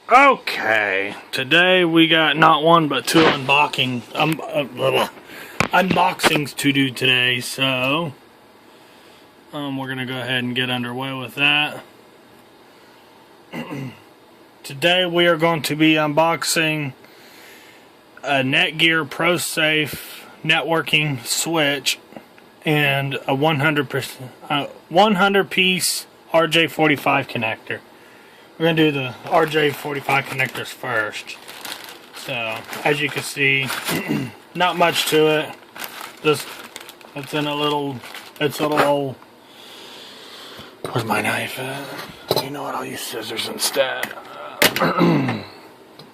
Okay, today we got not one but two unboxings to do today, so we're gonna go ahead and get underway with that. Today we are going to be unboxing a Netgear ProSafe networking switch and a 100 piece RJ-45 connector. We're going to do the RJ-45 connectors first. So, as you can see, not much to it. It's in a little, where's my knife at? You know what, I'll use scissors instead.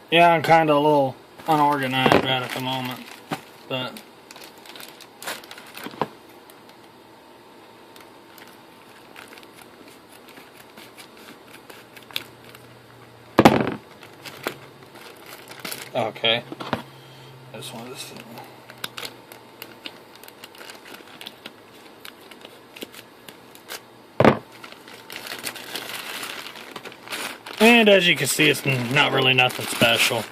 Yeah, I'm kind of a little unorganized right at the moment, but okay, this one is. And as you can see, it's not really nothing special.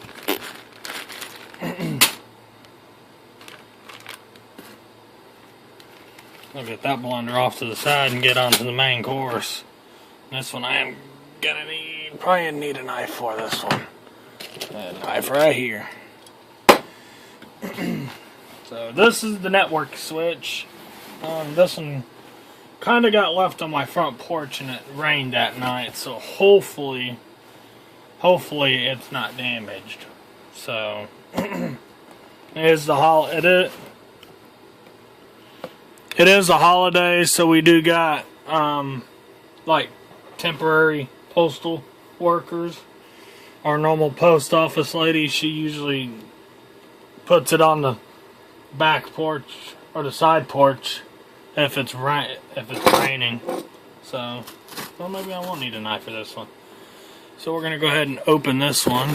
I'll get that blender off to the side and get onto the main course. This one I am gonna probably need a knife for this one. A knife right here. So this is the network switch. This one kind of got left on my front porch and it rained that night, so hopefully it's not damaged. So it is a holiday, so we do got like temporary postal workers. Our normal post office lady, she usually puts it on the back porch or the side porch if it's raining. So, well, maybe I won't need a knife for this one. So we're gonna go ahead and open this one,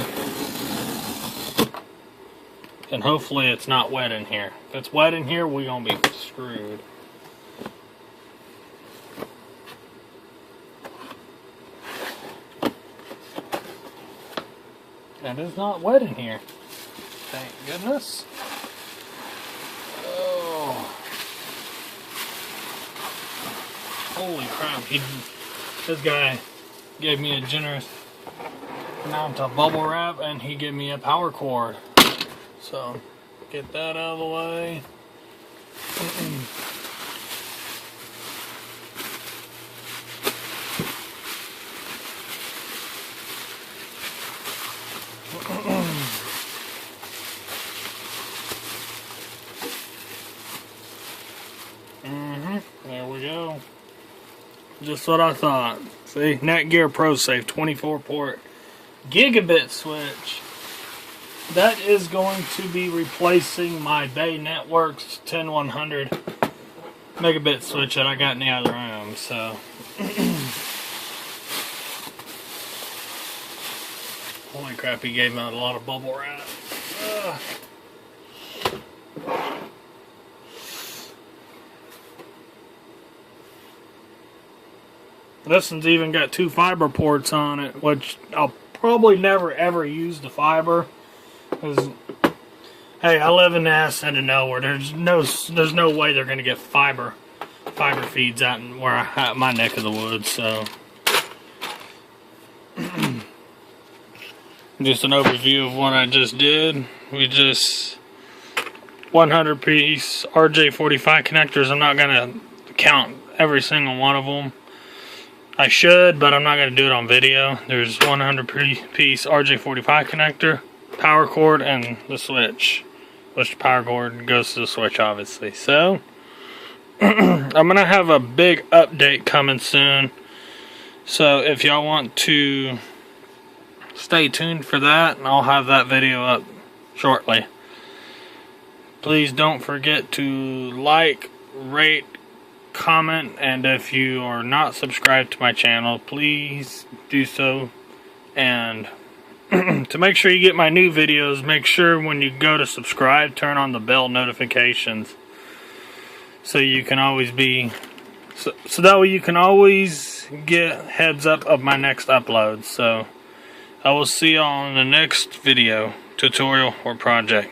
and hopefully it's not wet in here. If it's wet in here, we're gonna be screwed. And it's not wet in here. Thank goodness. Oh. Holy crap. This guy gave me a generous amount of bubble wrap and he gave me a power cord. So, get that out of the way. There we go. Just what I thought. See, Netgear ProSafe 24-port gigabit switch. That is going to be replacing my Bay Networks 10100 megabit switch that I got in the other room. So, holy crap! He gave me a lot of bubble wrap. This one's even got 2 fiber ports on it, which I'll probably never ever use the fiber. Cause, hey, I live in the ass end of nowhere. There's no way they're gonna get fiber feeds out in my neck of the woods. So, just an overview of what I just did. We just 100 piece RJ-45 connectors. I'm not gonna count every single one of them. I should, but I'm not going to do it on video. There's 100 piece RJ-45 connector, power cord, and the switch. Which the power cord goes to the switch, obviously. So, I'm going to have a big update coming soon. So, if y'all want to stay tuned for that, and I'll have that video up shortly. Please don't forget to like, rate, comment, and if you are not subscribed to my channel, please do so. And to make sure you get my new videos, make sure when you go to subscribe, turn on the bell notifications so you can always be so that way you can always get heads up of my next upload. So I will see y'all in the next video, tutorial, or project.